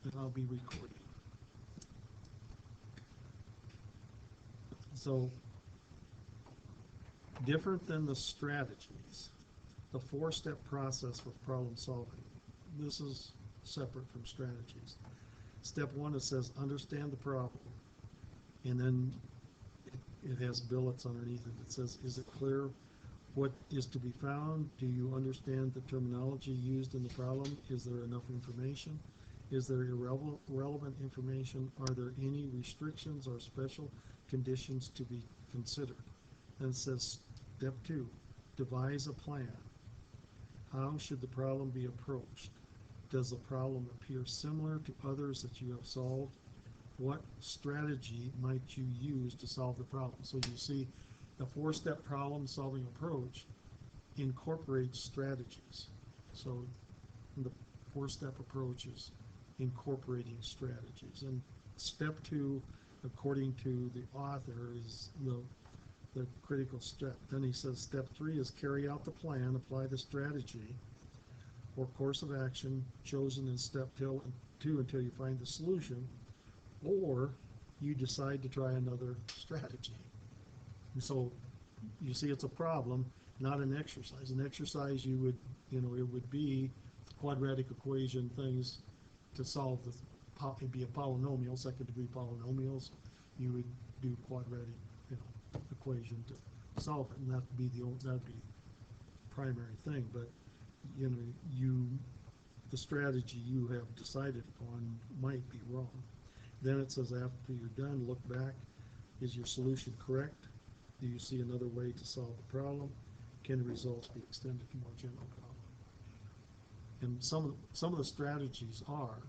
and I'll be recording. So, different than the strategies, the four-step process for problem solving. This is separate from strategies. Step one, it says understand the problem. And then it has billets underneath it. It says, is it clear what is to be found? Do you understand the terminology used in the problem? Is there enough information? Is there irrelevant information? Are there any restrictions or special conditions to be considered? And it says, step two, devise a plan. How should the problem be approached? Does the problem appear similar to others that you have solved? What strategy might you use to solve the problem? So you see, the four-step problem-solving approach incorporates strategies. So the four-step approach is incorporating strategies. And step two, according to the author, is the critical step. Then he says step three is carry out the plan, apply the strategy or course of action chosen in step two until you find the solution, or you decide to try another strategy. And so you see, it's a problem, not an exercise. An exercise, you would, it would be quadratic equation things to solve the, it'd be a polynomial, second degree polynomials. You would do quadratic, equation to solve it, and that'd be the primary thing. But the strategy you have decided upon might be wrong. Then it says after you're done, look back. Is your solution correct? Do you see another way to solve the problem? Can the results be extended to more general problems? And some of the strategies are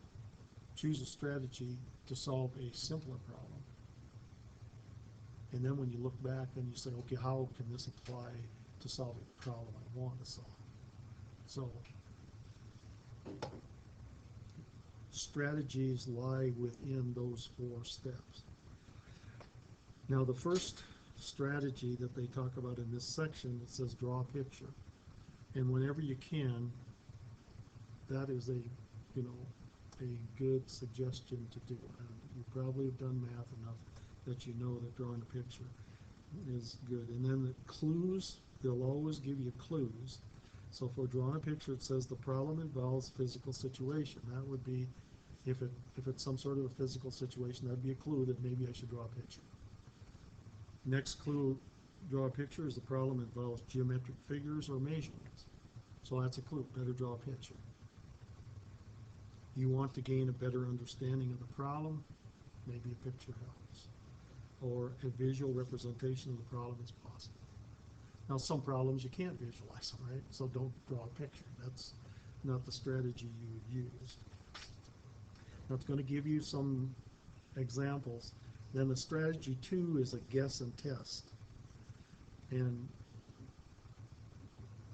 choose a strategy to solve a simpler problem. And then when you look back, then you say, okay, how can this apply to solving the problem I want to solve? So strategies lie within those four steps. Now the first strategy that they talk about in this section, it says draw a picture. And whenever you can, that is a good suggestion to do. And you probably have done math enough that you know that drawing a picture is good. And then the clues, they'll always give you clues. So for drawing a picture, it says the problem involves physical situation. That would be, if it's some sort of a physical situation, that'd be a clue that maybe I should draw a picture. Next clue, draw a picture, is the problem involves geometric figures or measurements. So that's a clue, better draw a picture. You want to gain a better understanding of the problem, maybe a picture helps. Or a visual representation of the problem is possible. Now some problems you can't visualize them, right? So don't draw a picture. That's not the strategy you would use. Now it's going to give you some examples. Then the strategy two is a guess and test. And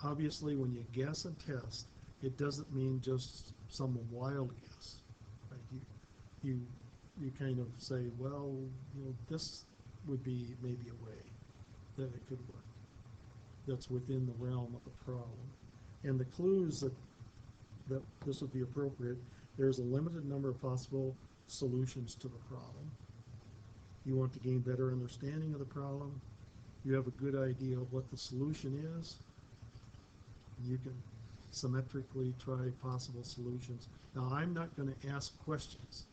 obviously when you guess and test, it doesn't mean just some wild guess. Right? You kind of say, well, this would be maybe a way that it could work. That's within the realm of the problem. And the clues that this would be appropriate, there's a limited number of possible solutions to the problem. You want to gain better understanding of the problem. You have a good idea of what the solution is. You can symmetrically try possible solutions. Now, I'm not going to ask questions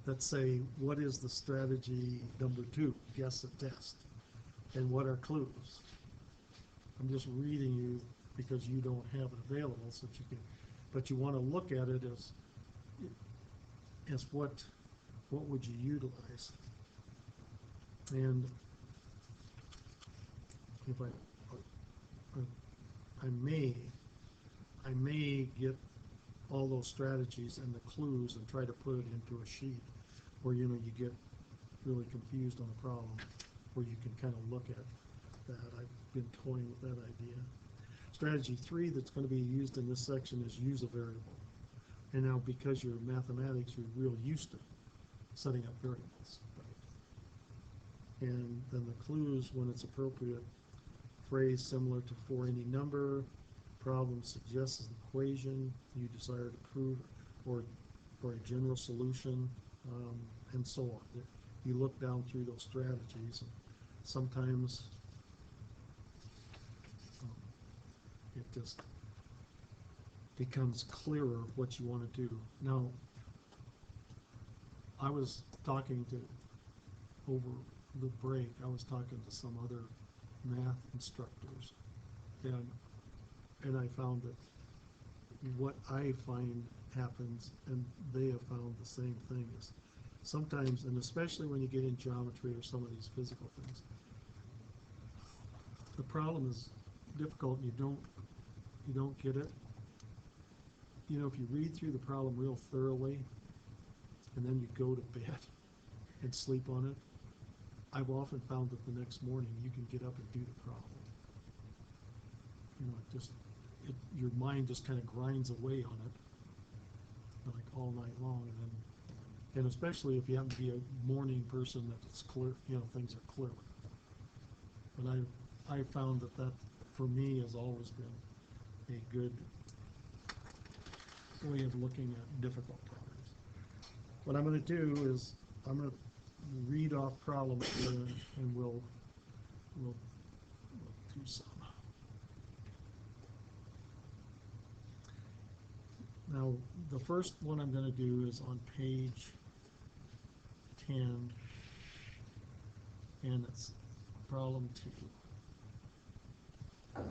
that say, what is the strategy number two? Guess and test. And what are clues? I'm just reading you because you don't have it available, so that you can, but you want to look at it as what would you utilize? And if I may get all those strategies and the clues and try to put it into a sheet where you get really confused on the problem, where you can kind of look at that. I've been toying with that idea. Strategy three that's going to be used in this section is use a variable. And now because you're mathematics, you're real used to setting up variables. Right? And then the clues, when it's appropriate, phrase similar to for any number, problem suggests an equation you desire to prove, or for a general solution, and so on. You look down through those strategies, and sometimes it just becomes clearer what you want to do. Now, I was talking to, over the break, I was talking to some other math instructors, and I found that what I find happens, and they have found the same thing, is sometimes, and especially when you get in geometry or some of these physical things, the problem is difficult and you don't get it. You know, if you read through the problem real thoroughly and then you go to bed and sleep on it, I've often found that the next morning you can get up and do the problem. You know, your mind just kind of grinds away on it, like all night long, and especially if you happen to be a morning person, that it's clear, you know, things are clear. But I found that for me has always been a good way of looking at difficult problems. What I'm going to do is I'm going to read off problems here, and we'll do some. Now, the first one I'm going to do is on page 10, and it's problem 2.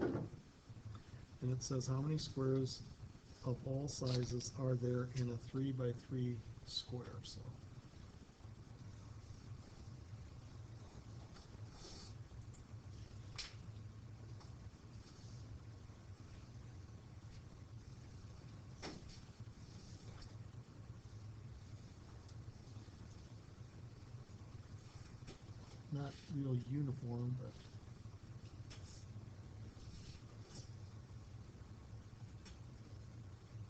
And it says, how many squares of all sizes are there in a 3 by 3 square? So not real uniform, but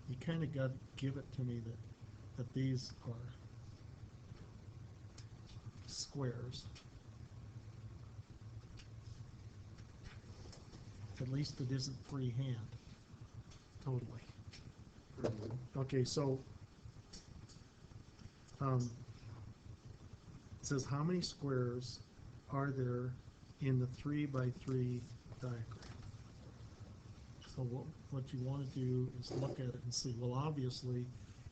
you kind of got to give it to me that these are squares. At least it isn't freehand. Totally. Okay, so it says how many squares are there in the 3 by 3 diagram? So what you want to do is look at it and see, well, obviously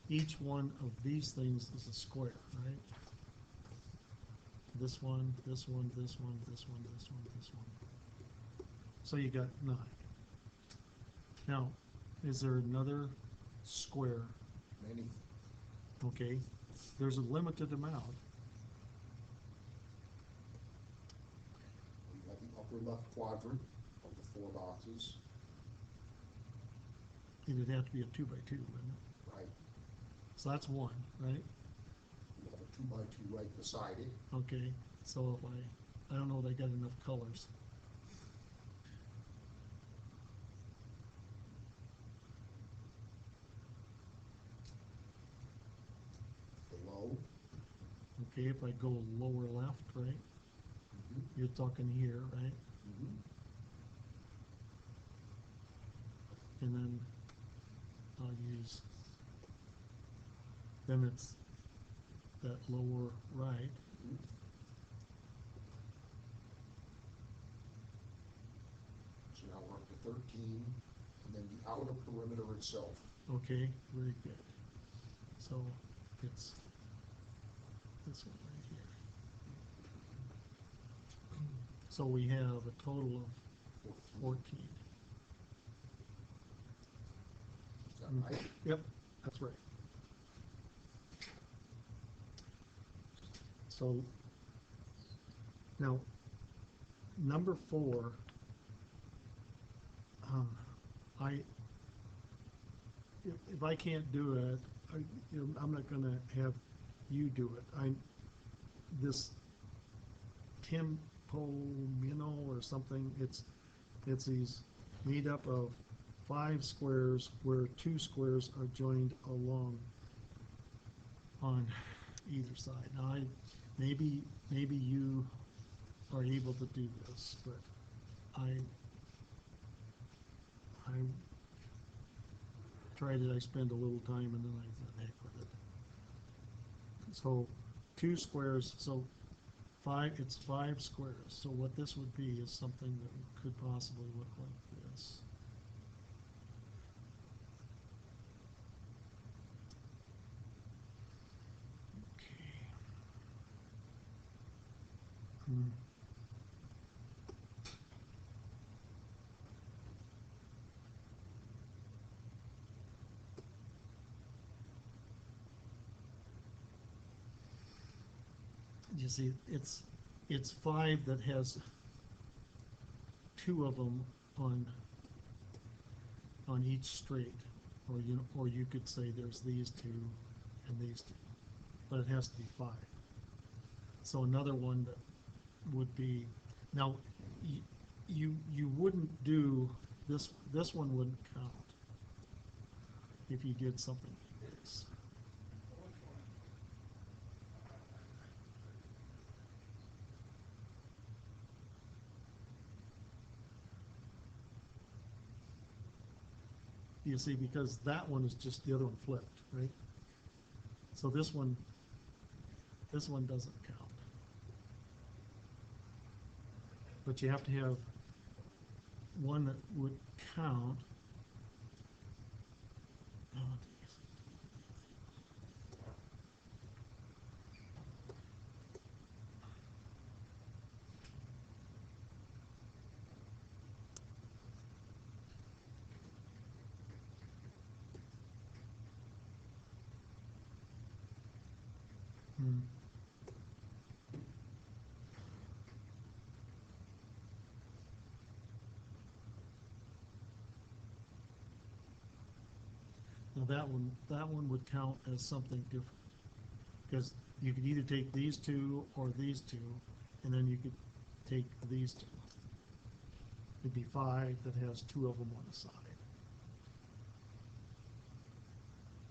each one of these things is a square, right? This one, this one, this one, this one, this one, this one. So you got 9. Now, is there another square? Many. Okay, there's a limited amount. You got the upper left quadrant of the 4 boxes. It'd have to be a 2 by 2, wouldn't it? Right. So that's 1, right? You have a 2 by 2 right beside it. Okay, so if I don't know if I got enough colors. Below. Okay, if I go lower left, right? Mm-hmm. You're talking here, right? Mm-hmm. And then I'll use, then it's that lower right. Mm-hmm. So now we're up to 13, and then the outer perimeter itself. Okay, very good. So it's this one right here. So we have a total of 14. Is that right? Yep, that's right. So now, number 4, if I can't do it, I'm not going to have you do it. This Tim Pomino or something. It's these made up of 5 squares where 2 squares are joined along on either side. Now, maybe you are able to do this, but I tried it. I spent a little time and then I thought, heck with it. So 2 squares, so 5, it's 5 squares. So what this would be is something that could possibly look like this. Okay. You see, it's 5 that has 2 of them on each straight, or you could say there's these 2 and these 2, but it has to be 5. So another one that would be, now you wouldn't do this. This one wouldn't count if you did something like this. You see, because that one is just the other one flipped, right? So this one doesn't count. But you have to have one that would count. Oh, geez. Now that one would count as something different, because you could either take these 2 or these 2, and then you could take these 2. It'd be 5 that has 2 of them on the side.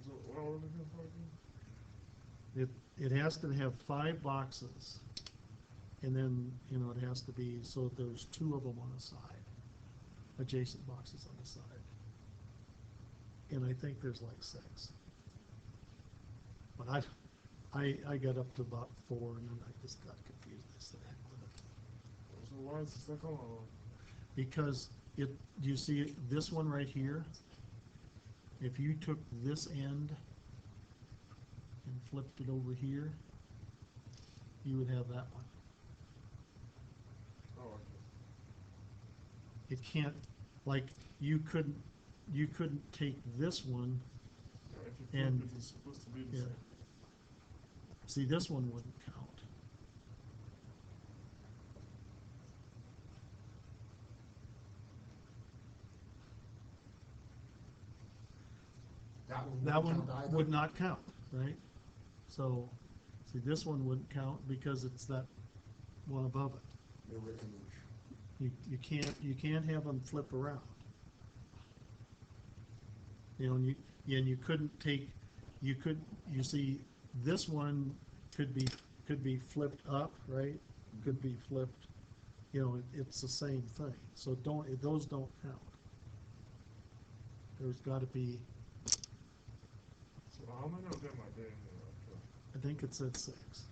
So what are we looking for again? It has to have 5 boxes, and then it has to be so that there's 2 of them on the side, adjacent boxes on the side. And I think there's like 6. But I got up to about 4, and then I just got confused. I said, heck with it. So why is it stuck on? Because you see this one right here? If you took this end and flipped it over here, you would have that one. Oh, okay. It can't, like, you couldn't take this one. Yeah, if you And- flip it, it's supposed to be the Yeah. same. See, this one wouldn't count. That one would not count, right? So, see, this one wouldn't count because it's that one above it. Mirror image. You can't have them flip around. And you couldn't take, you see, this one could be flipped up, right? Could be flipped, it's the same thing. So those don't count. There's got to be, So how many of them are there in there? I think it said 6.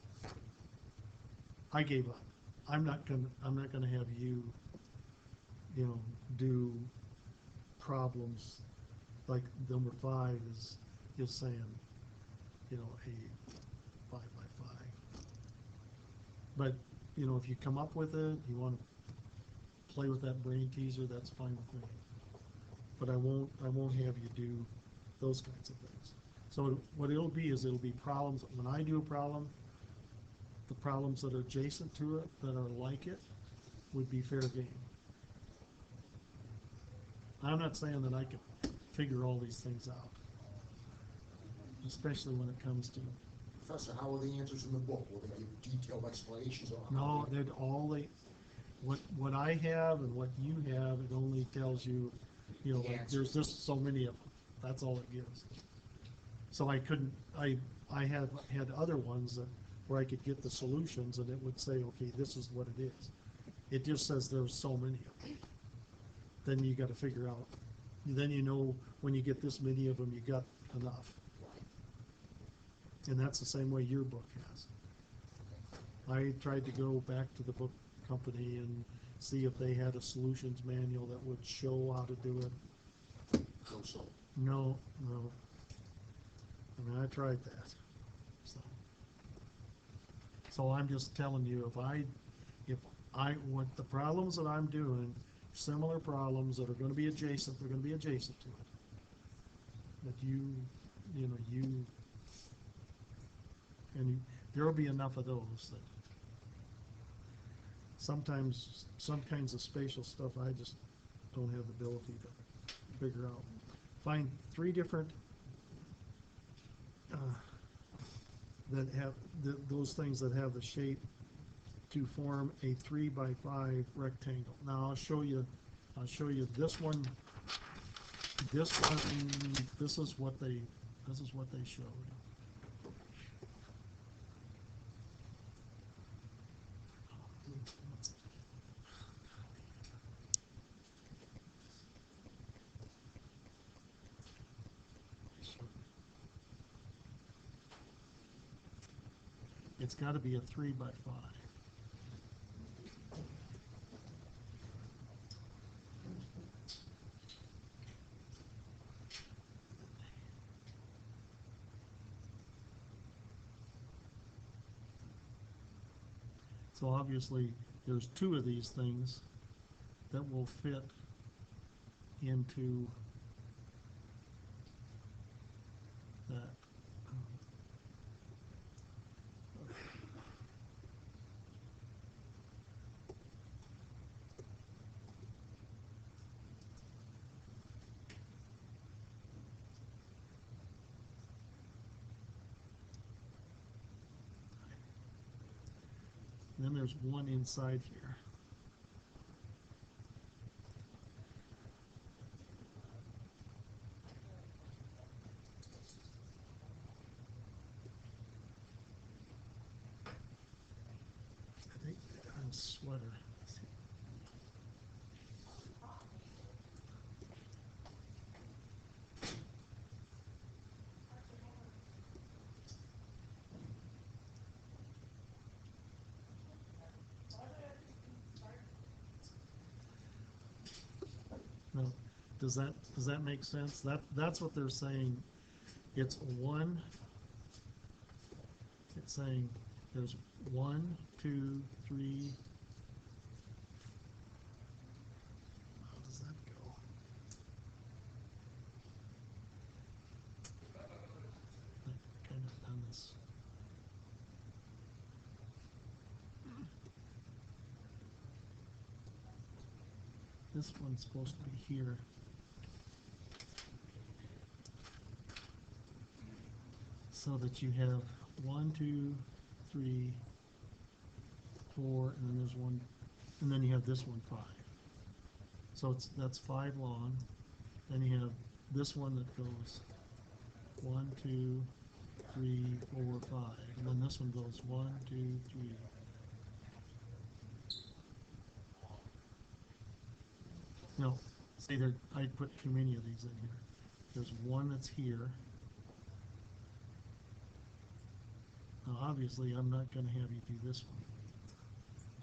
I gave up. I'm not gonna have you, do problems like number 5 is saying, a 5 by 5. But if you come up with it, you want to play with that brain teaser, that's fine with me. But I won't have you do those kinds of things. So what it'll be is it'll be problems. When I do a problem, the problems that are adjacent to it, that are like it, would be fair game. I'm not saying that I can figure all these things out, especially when it comes to, Professor, how are the answers in the book? Will they give detailed explanations on how no, they'd all, what I have and what you have, it only tells you, like, there's just so many of them. That's all it gives. So I couldn't, I had other ones where I could get the solutions and it would say, okay, this is what it is. It just says there's so many of them. Then you got to figure out, then when you get this many of them, you got enough. And that's the same way your book has. I tried to go back to the book company and see if they had a solutions manual that would show how to do it. So, No. I mean, I tried that. So I'm just telling you, if I want the problems that I'm doing, similar problems that are going to be adjacent, they're going to be adjacent to it. But and there will be enough of those that sometimes some kinds of spatial stuff I just don't have the ability to figure out. Find 3 different that have those things that have the shape to form a 3 by 5 rectangle. Now I'll show you this one. This is what they showed. It's got to be a 3 by 5. So obviously there's 2 of these things that will fit into that. Then there's one inside here. I think on a sweater. No, does that make sense? That's what they're saying. It's saying there's 1, 2, 3. How does that go? I've kind of done this. This one's supposed to be here. So that you have 1, 2, 3, 4, and then there's 1, and then you have this one 5. So that's 5 long. Then you have this one that goes 1, 2, 3, 4, 5, and then this one goes 1, 2, 3. No, see there, I put too many of these in here. There's one that's here. Now obviously I'm not going to have you do this one.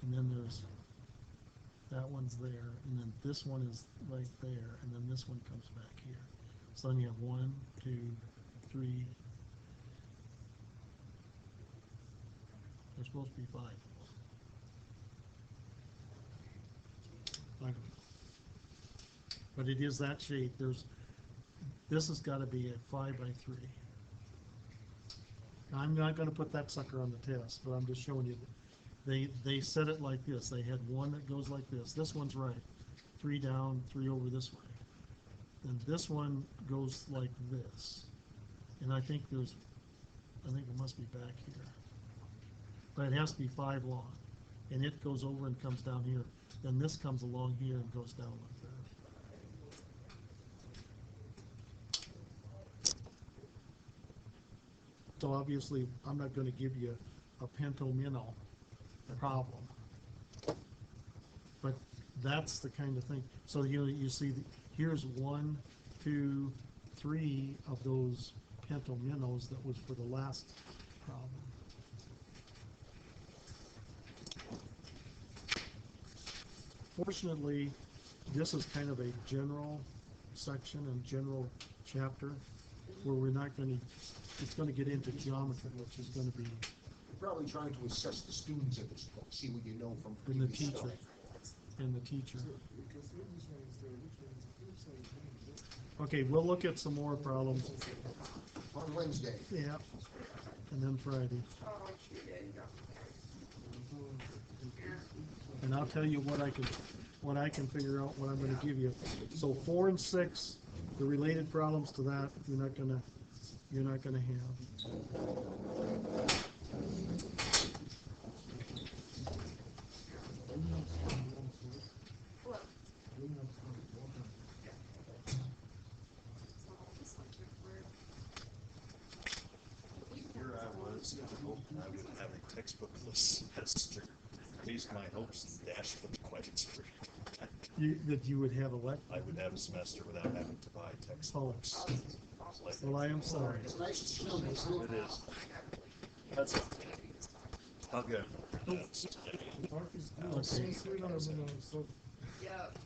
And then there's, that one's there, and then this one is right there, and then this one comes back here. So then you have 1, 2, 3. There's supposed to be 5 of those. I don't know. But it is that shape. This has got to be a 5 by 3. Now, I'm not going to put that sucker on the test, but I'm just showing you. They set it like this. They had one that goes like this. This one's right. 3 down, 3 over this way. And this one goes like this. And I think it must be back here. But it has to be 5 long. And it goes over and comes down here. Then this comes along here and goes down like that. So obviously, I'm not going to give you a pentomino problem, but that's the kind of thing. So you see, here's 1, 2, 3 of those pentominos that was for the last problem. Fortunately, this is kind of a general section and general chapter where we're not going to, it's going to get into geometry, which is going to be You're probably trying to assess the students at this point, see what you know from in the previous teacher. stuff. In the teacher. Because they're just trying to say which one is the flip side of things. Okay, we'll look at some more problems. On Wednesday. Yeah. And then Friday. Oh, shoot, there you go. And I'll tell you what I can figure out, what I'm gonna give you. So 4 and 6, the related problems to that, you're not gonna have. What? Here I was, hoping I would have a textbookless semester. Raised my hopes and dashed for the questions. That you would have a what? I would have a semester without having to buy textbooks. Like, Well, I am sorry. It's nice to see you, isn't it? it is. That's okay. I'll go. The park is cool. Okay. So, Yep.